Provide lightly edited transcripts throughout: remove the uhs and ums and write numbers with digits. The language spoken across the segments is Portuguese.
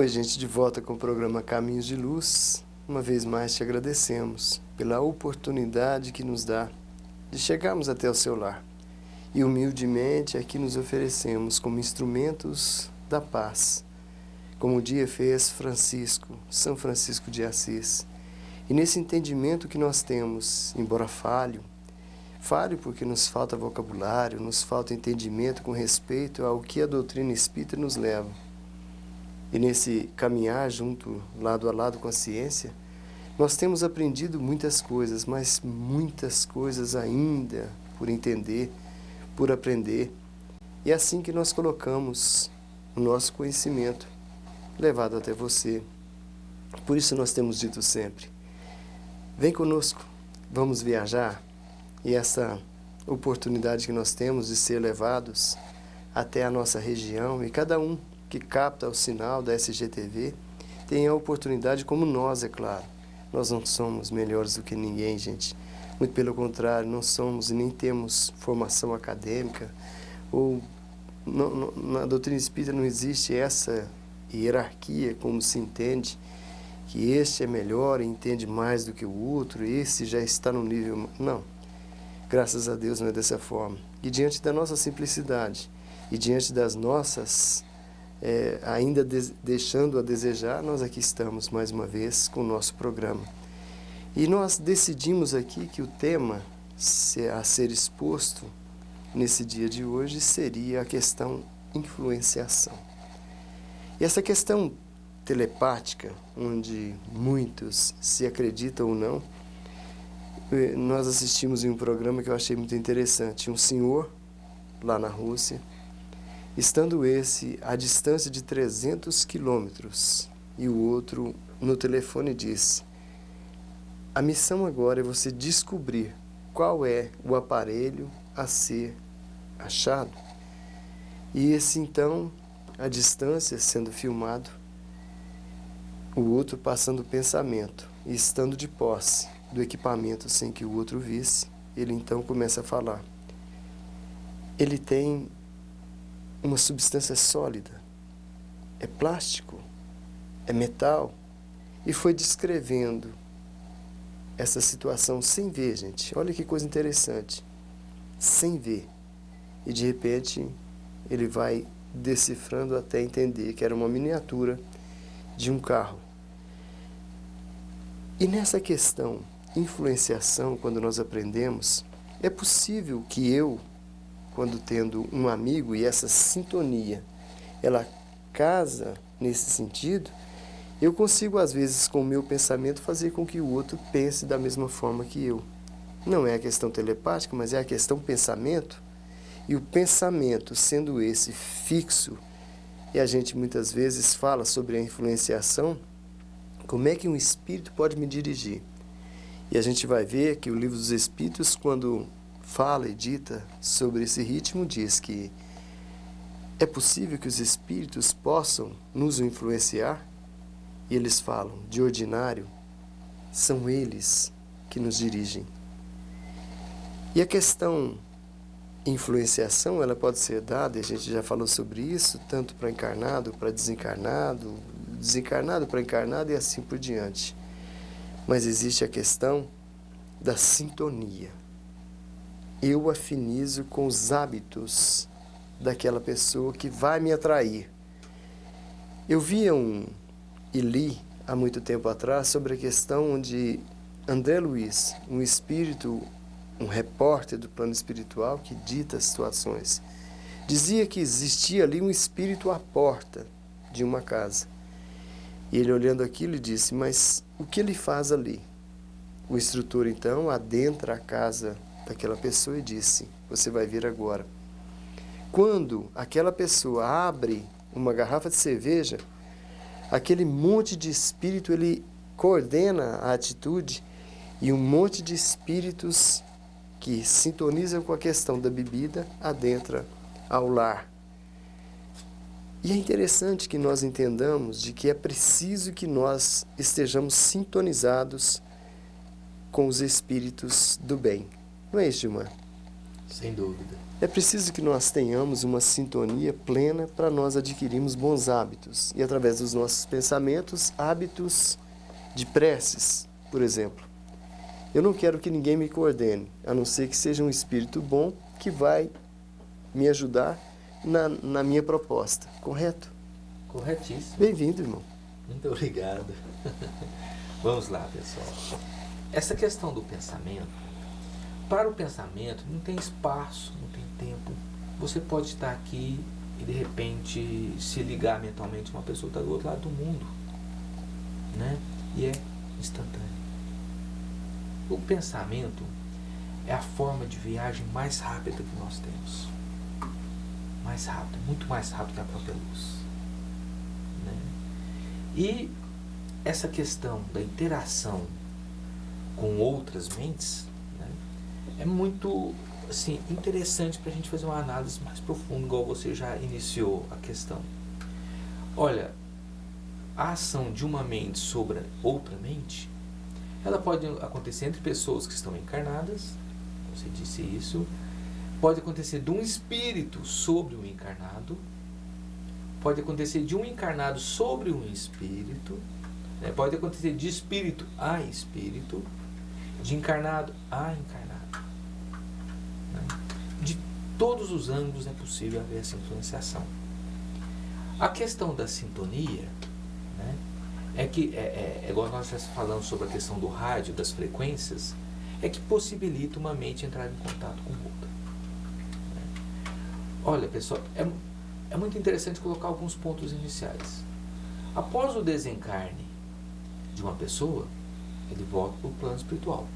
Oi, gente, de volta com o programa Caminhos de Luz. Uma vez mais te agradecemos pela oportunidade que nos dá de chegarmos até o seu lar. E humildemente aqui nos oferecemos como instrumentos da paz, como o dia fez São Francisco de Assis. E nesse entendimento que nós temos, embora falho porque nos falta vocabulário, nos falta entendimento com respeito ao que a doutrina espírita nos leva. E nesse caminhar junto, lado a lado com a ciência, nós temos aprendido muitas coisas, mas muitas coisas ainda por entender, por aprender. E é assim que nós colocamos o nosso conhecimento levado até você. Por isso nós temos dito sempre, vem conosco, vamos viajar. E essa oportunidade que nós temos de ser levados até a nossa região, e cada um que capta o sinal da SGTV tem a oportunidade, como nós, é claro. Nós não somos melhores do que ninguém, gente. Muito pelo contrário, não somos e nem temos formação acadêmica. Ou na doutrina espírita não existe essa hierarquia, como se entende, que este é melhor e entende mais do que o outro, esse já está no nível... Não. Graças a Deus não é dessa forma. E diante da nossa simplicidade e diante das nossas, ainda deixando a desejar, nós aqui estamos mais uma vez com o nosso programa. E nós decidimos aqui que o tema a ser exposto nesse dia de hoje seria a questão influenciação. E essa questão telepática, onde muitos se acreditam ou não, nós assistimos em um programa que eu achei muito interessante. Um senhor, lá na Rússia, estando esse à distância de 300 quilômetros, e o outro no telefone disse, a missão agora é você descobrir qual é o aparelho a ser achado. E esse então, à distância, sendo filmado, o outro passando o pensamento e estando de posse do equipamento sem que o outro visse, ele então começa a falar. Ele tem uma substância sólida, é plástico, é metal, e foi descrevendo essa situação sem ver, gente. Olha que coisa interessante, sem ver. E de repente ele vai decifrando até entender que era uma miniatura de um carro. E nessa questão influenciação, quando nós aprendemos, é possível que eu, quando tendo um amigo e essa sintonia, ela casa nesse sentido, eu consigo às vezes com o meu pensamento fazer com que o outro pense da mesma forma que eu. Não é a questão telepática, mas é a questão pensamento, e o pensamento sendo esse fixo, e a gente muitas vezes fala sobre a influenciação, como é que um espírito pode me dirigir? E a gente vai ver que o Livro dos Espíritos, quando fala e dita sobre esse ritmo, diz que é possível que os espíritos possam nos influenciar, e eles falam, de ordinário, são eles que nos dirigem. E a questão influenciação, ela pode ser dada, e a gente já falou sobre isso, tanto para encarnado, para desencarnado, desencarnado para encarnado e assim por diante. Mas existe a questão da sintonia. Eu afinizo com os hábitos daquela pessoa que vai me atrair. Eu via e li há muito tempo atrás sobre a questão onde André Luiz, um espírito, um repórter do plano espiritual que dita as situações, dizia que existia ali um espírito à porta de uma casa. E ele olhando aquilo disse, mas o que ele faz ali? O instrutor então adentra a casa daquela pessoa e disse, você vai ver agora. Quando aquela pessoa abre uma garrafa de cerveja, aquele monte de espírito, ele coordena a atitude, e um monte de espíritos que sintonizam com a questão da bebida adentra ao lar. E é interessante que nós entendamos de que é preciso que nós estejamos sintonizados com os espíritos do bem. Não é isso, Gilmar? Sem dúvida. É preciso que nós tenhamos uma sintonia plena para nós adquirirmos bons hábitos e, através dos nossos pensamentos, hábitos de preces, por exemplo. Eu não quero que ninguém me coordene, a não ser que seja um espírito bom que vai me ajudar na minha proposta, correto? Corretíssimo. Bem-vindo, irmão. Muito obrigado. Vamos lá, pessoal. Essa questão do pensamento, para o pensamento não tem espaço, não tem tempo. Você pode estar aqui e de repente se ligar mentalmente a uma pessoa que está do outro lado do mundo, né? E é instantâneo. O pensamento é a forma de viagem mais rápida que nós temos. Mais rápida, muito mais rápida que a própria luz, né? E essa questão da interação com outras mentes, né, é muito assim, interessante para a gente fazer uma análise mais profunda, igual você já iniciou a questão. Olha, a ação de uma mente sobre outra mente, ela pode acontecer entre pessoas que estão encarnadas, você disse isso, pode acontecer de um espírito sobre um encarnado, pode acontecer de um encarnado sobre um espírito, né? Pode acontecer de espírito a espírito, de encarnado a encarnado, né? De todos os ângulos é possível haver essa influenciação. A questão da sintonia, né, é que, igual nós já falamos sobre a questão do rádio, das frequências, é que possibilita uma mente entrar em contato com outra. Olha, pessoal, é muito interessante colocar alguns pontos iniciais. Após o desencarne de uma pessoa, ele volta para o plano espiritual.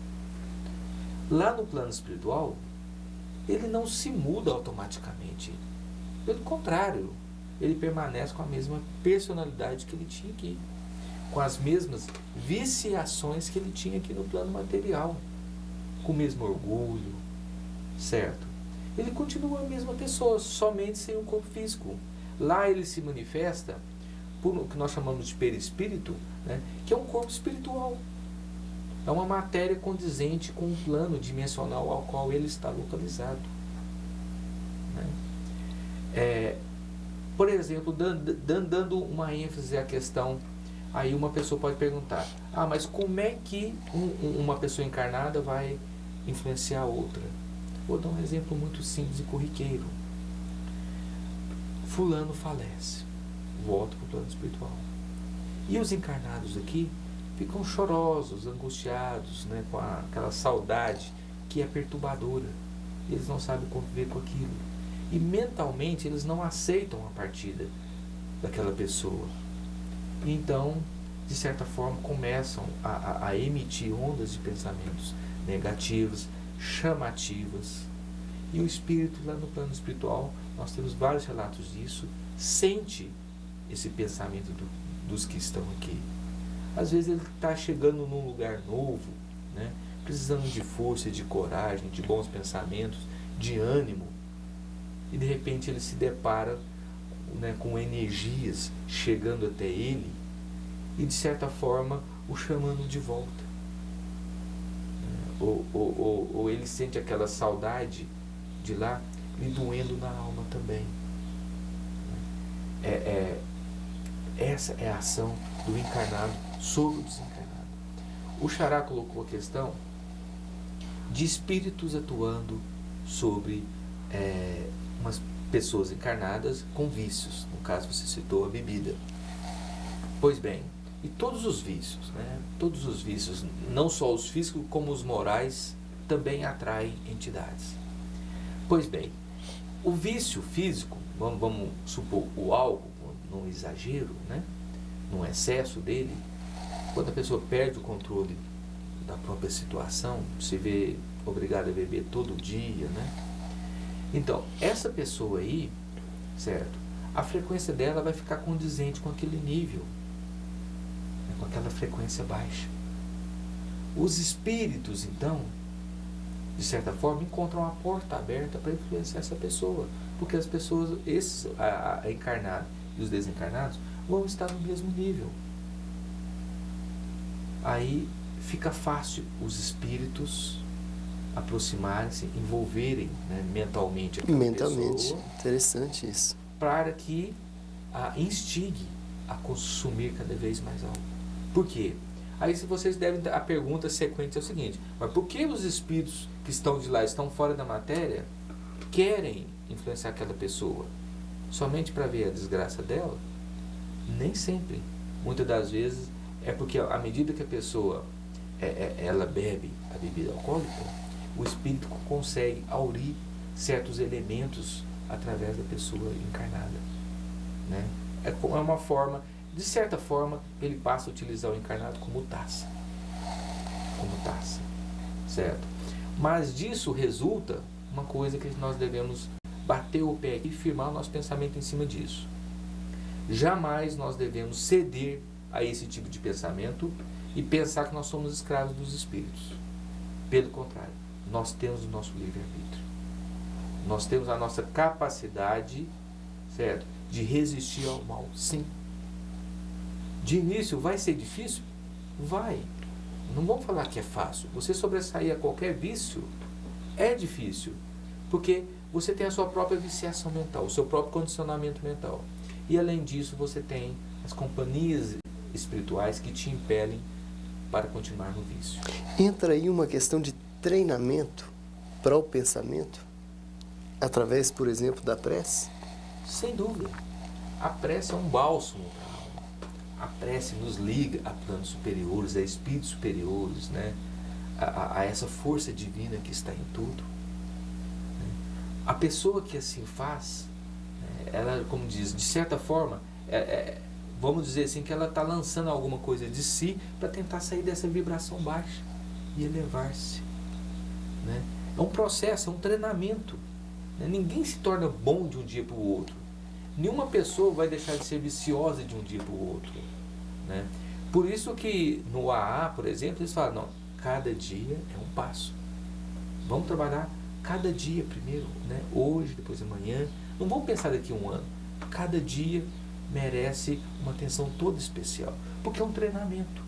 Lá no plano espiritual, ele não se muda automaticamente. Pelo contrário, ele permanece com a mesma personalidade que ele tinha aqui, com as mesmas viciações que ele tinha aqui no plano material, com o mesmo orgulho, certo? Ele continua a mesma pessoa, somente sem um corpo físico. Lá ele se manifesta por o que nós chamamos de perispírito, né, que é um corpo espiritual. É uma matéria condizente com o plano dimensional ao qual ele está localizado, né? Por exemplo, dando uma ênfase à questão, aí uma pessoa pode perguntar, mas como é que uma pessoa encarnada vai influenciar a outra? Vou dar um exemplo muito simples e corriqueiro. Fulano falece, volta para o plano espiritual. E os encarnados aqui ficam chorosos, angustiados, né, com aquela saudade que é perturbadora. Eles não sabem conviver com aquilo. E mentalmente eles não aceitam a partida daquela pessoa. Então, de certa forma, começam a emitir ondas de pensamentos negativos, chamativas. E o espírito lá no plano espiritual, nós temos vários relatos disso, sente esse pensamento dos que estão aqui. Às vezes ele está chegando num lugar novo, né, precisando de força, de coragem, de bons pensamentos, de ânimo, e de repente ele se depara, né, com energias chegando até ele e de certa forma o chamando de volta. Ou ele sente aquela saudade de lá lhe doendo na alma também. Essa é a ação do encarnado sobre o desencarnado. O Xará colocou a questão de espíritos atuando sobre umas pessoas encarnadas com vícios. No caso, você citou a bebida. Pois bem, e todos os vícios, né? Todos os vícios, não só os físicos, como os morais, também atraem entidades. Pois bem, o vício físico, vamos supor o álcool, num exagero, né? Num excesso dele, quando a pessoa perde o controle da própria situação, se vê obrigado a beber todo dia, né? Então, essa pessoa aí, certo? A frequência dela vai ficar condizente com aquele nível, né? Com aquela frequência baixa. Os espíritos, então, de certa forma, encontram a porta aberta para influenciar essa pessoa, porque as pessoas, a encarnada e os desencarnados, vão estar no mesmo nível. Aí fica fácil os espíritos aproximarem-se, envolverem, né, mentalmente aquela Mentalmente, pessoa, interessante isso. para que a instigue a consumir cada vez mais algo. Por quê? Aí se vocês devem, a pergunta sequente é o seguinte: mas por que os espíritos que estão de lá, estão fora da matéria, querem influenciar aquela pessoa? Somente para ver a desgraça dela? Nem sempre. Muitas das vezes é porque à medida que a pessoa ela bebe a bebida alcoólica, o espírito consegue aurir certos elementos através da pessoa encarnada, né? É uma forma, de certa forma, ele passa a utilizar o encarnado como taça, certo? Mas disso resulta uma coisa que nós devemos bater o pé aqui e firmar o nosso pensamento em cima disso. Jamais nós devemos ceder a esse tipo de pensamento e pensar que nós somos escravos dos espíritos. Pelo contrário, nós temos o nosso livre-arbítrio. Nós temos a nossa capacidade, certo, de resistir ao mal, sim. De início, vai ser difícil? Vai. Não vamos falar que é fácil. Você sobressair a qualquer vício é difícil, porque você tem a sua própria viciação mental, o seu próprio condicionamento mental. E além disso, você tem as companhias espirituais que te impelem para continuar no vício. Entra aí uma questão de treinamento para o pensamento, através, por exemplo, da prece? Sem dúvida. A prece é um bálsamo para a alma. A prece nos liga a planos superiores, a espíritos superiores, né? a essa força divina que está em tudo. A pessoa que assim faz, ela, como diz, de certa forma, vamos dizer assim, que ela está lançando alguma coisa de si para tentar sair dessa vibração baixa e elevar-se, né? É um processo, é um treinamento, né? Ninguém se torna bom de um dia para o outro. Nenhuma pessoa vai deixar de ser viciosa de um dia para o outro, né? Por isso que no AA, por exemplo, eles falam, não, cada dia é um passo. Vamos trabalhar cada dia primeiro, né? Hoje, depois amanhã. Não vamos pensar daqui a um ano. Cada dia merece uma atenção toda especial, porque é um treinamento,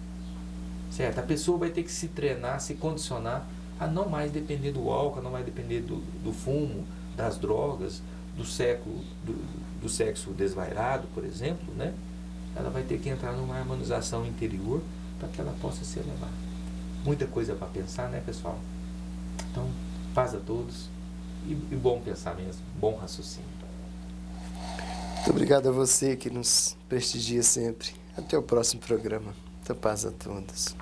certo? A pessoa vai ter que se treinar, se condicionar a não mais depender do álcool, a não mais depender do fumo, das drogas, do sexo desvairado, por exemplo, né? Ela vai ter que entrar numa harmonização interior para que ela possa se elevar. Muita coisa para pensar, né, pessoal? Então, paz a todos e bom pensamento, bom raciocínio. Muito obrigado a você que nos prestigia sempre. Até o próximo programa. Muita paz a todos.